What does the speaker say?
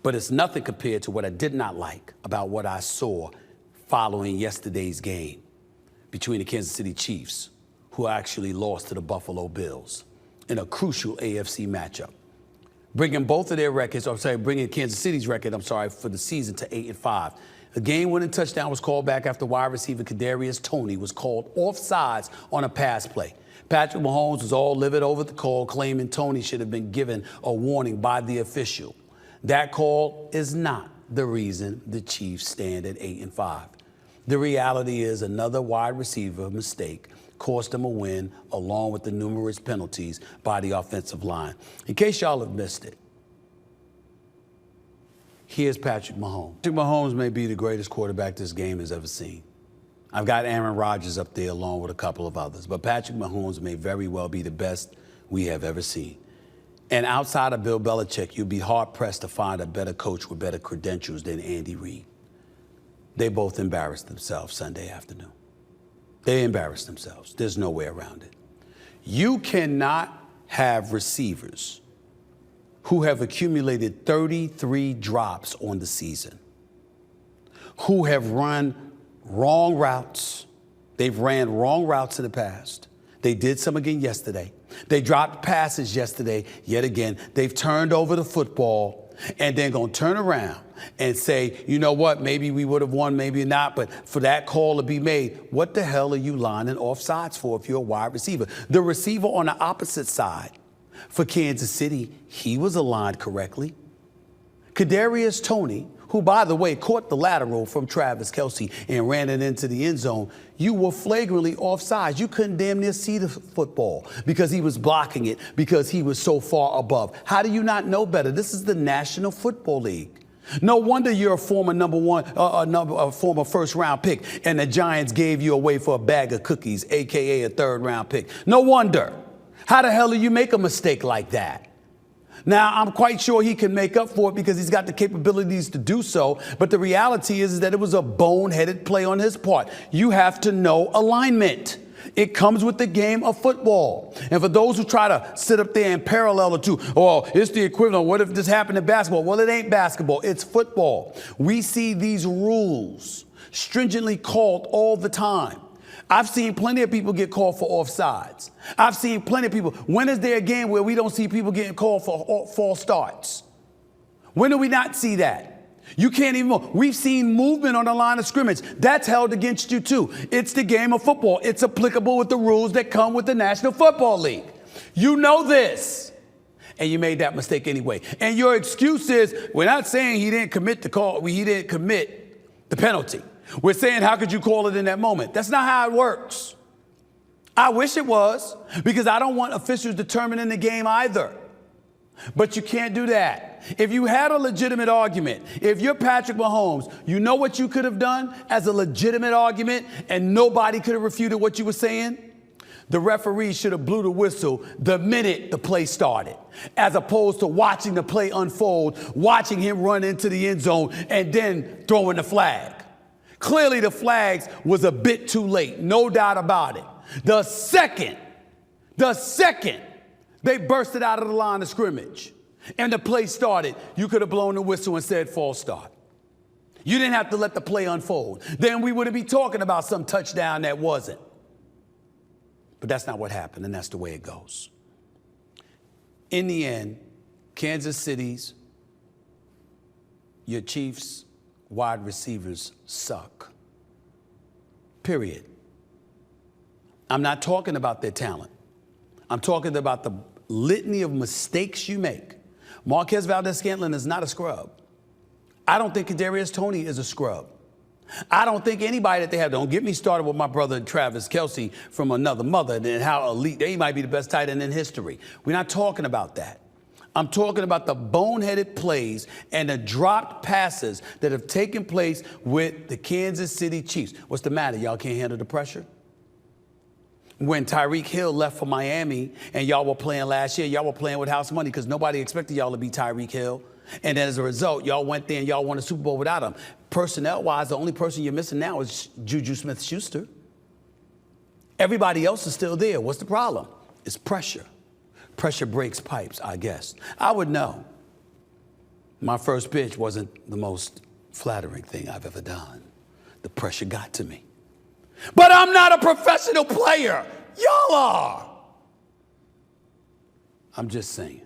But it's nothing compared to what I did not like about what I saw following yesterday's game between the Kansas City Chiefs, who actually lost to the Buffalo Bills in a crucial AFC matchup. Bringing bringing Kansas City's record, for the season to 8-5. The game-winning touchdown was called back after wide receiver Kadarius Toney was called offsides on a pass play. Patrick Mahomes was all livid over the call, claiming Toney should have been given a warning by the official. That call is not the reason the Chiefs stand at 8-5. The reality is another wide receiver mistake cost them a win, along with the numerous penalties by the offensive line. In case y'all have missed it, here's Patrick Mahomes. Patrick Mahomes may be the greatest quarterback this game has ever seen. I've got Aaron Rodgers up there along with a couple of others, but Patrick Mahomes may very well be the best we have ever seen. And outside of Bill Belichick, you'd be hard-pressed to find a better coach with better credentials than Andy Reid. They both embarrassed themselves Sunday afternoon. They embarrassed themselves. There's no way around it. You cannot have receivers who have accumulated 33 drops on the season, who have run wrong routes. They've ran wrong routes in the past. They did some again yesterday. They dropped passes yesterday yet again. They've turned over the football, and they're going to turn around and say, you know what, maybe we would have won, maybe not, but for that call to be made, what the hell are you lining offsides for if you're a wide receiver? The receiver on the opposite side for Kansas City, he was aligned correctly. Kadarius Toney, who, by the way, caught the lateral from Travis Kelce and ran it into the end zone, you were flagrantly offside. You couldn't damn near see the football because he was blocking it because he was so far above. How do you not know better? This is the National Football League. No wonder you're a former former first-round pick, and the Giants gave you away for a bag of cookies, a.k.a. a third-round pick. No wonder. How the hell do you make a mistake like that? Now, I'm quite sure he can make up for it because he's got the capabilities to do so, but the reality is that it was a boneheaded play on his part. You have to know alignment. It comes with the game of football. And for those who try to sit up there and parallel the two, oh, it's the equivalent. What if this happened in basketball? Well, it ain't basketball. It's football. We see these rules stringently called all the time. I've seen plenty of people get called for offsides. I've seen plenty of people. When is there a game where we don't see people getting called for false starts? When do we not see that? You can't even. We've seen movement on the line of scrimmage. That's held against you, too. It's the game of football. It's applicable with the rules that come with the National Football League. You know this. And you made that mistake anyway. And your excuse is, we're not saying he didn't commit the call. He didn't commit the penalty. We're saying, how could you call it in that moment? That's not how it works. I wish it was, because I don't want officials determining the game either. But you can't do that. If you had a legitimate argument, if you're Patrick Mahomes, you know what you could have done as a legitimate argument and nobody could have refuted what you were saying? The referee should have blew the whistle the minute the play started, as opposed to watching the play unfold, watching him run into the end zone and then throwing the flag. Clearly, the flags was a bit too late, no doubt about it. The second they bursted out of the line of scrimmage and the play started, you could have blown the whistle and said false start. You didn't have to let the play unfold. Then we wouldn't be talking about some touchdown that wasn't. But that's not what happened, and that's the way it goes. In the end, Kansas City's, your Chiefs wide receivers suck. Period. I'm not talking about their talent. I'm talking about the litany of mistakes you make. Marquez Valdes-Scantling is not a scrub. I don't think Kadarius Toney is a scrub. I don't think anybody that they have, don't get me started with my brother Travis Kelce from another mother and how elite, they might be the best tight end in history. We're not talking about that. I'm talking about the boneheaded plays and the dropped passes that have taken place with the Kansas City Chiefs. What's the matter? Y'all can't handle the pressure? When Tyreek Hill left for Miami and y'all were playing last year, y'all were playing with house money because nobody expected y'all to be Tyreek Hill. And as a result, y'all went there and y'all won a Super Bowl without him. Personnel-wise, the only person you're missing now is Juju Smith-Schuster. Everybody else is still there. What's the problem? It's pressure. Pressure breaks pipes, I guess. I would know. My first pitch wasn't the most flattering thing I've ever done. The pressure got to me. But I'm not a professional player. Y'all are. I'm just saying.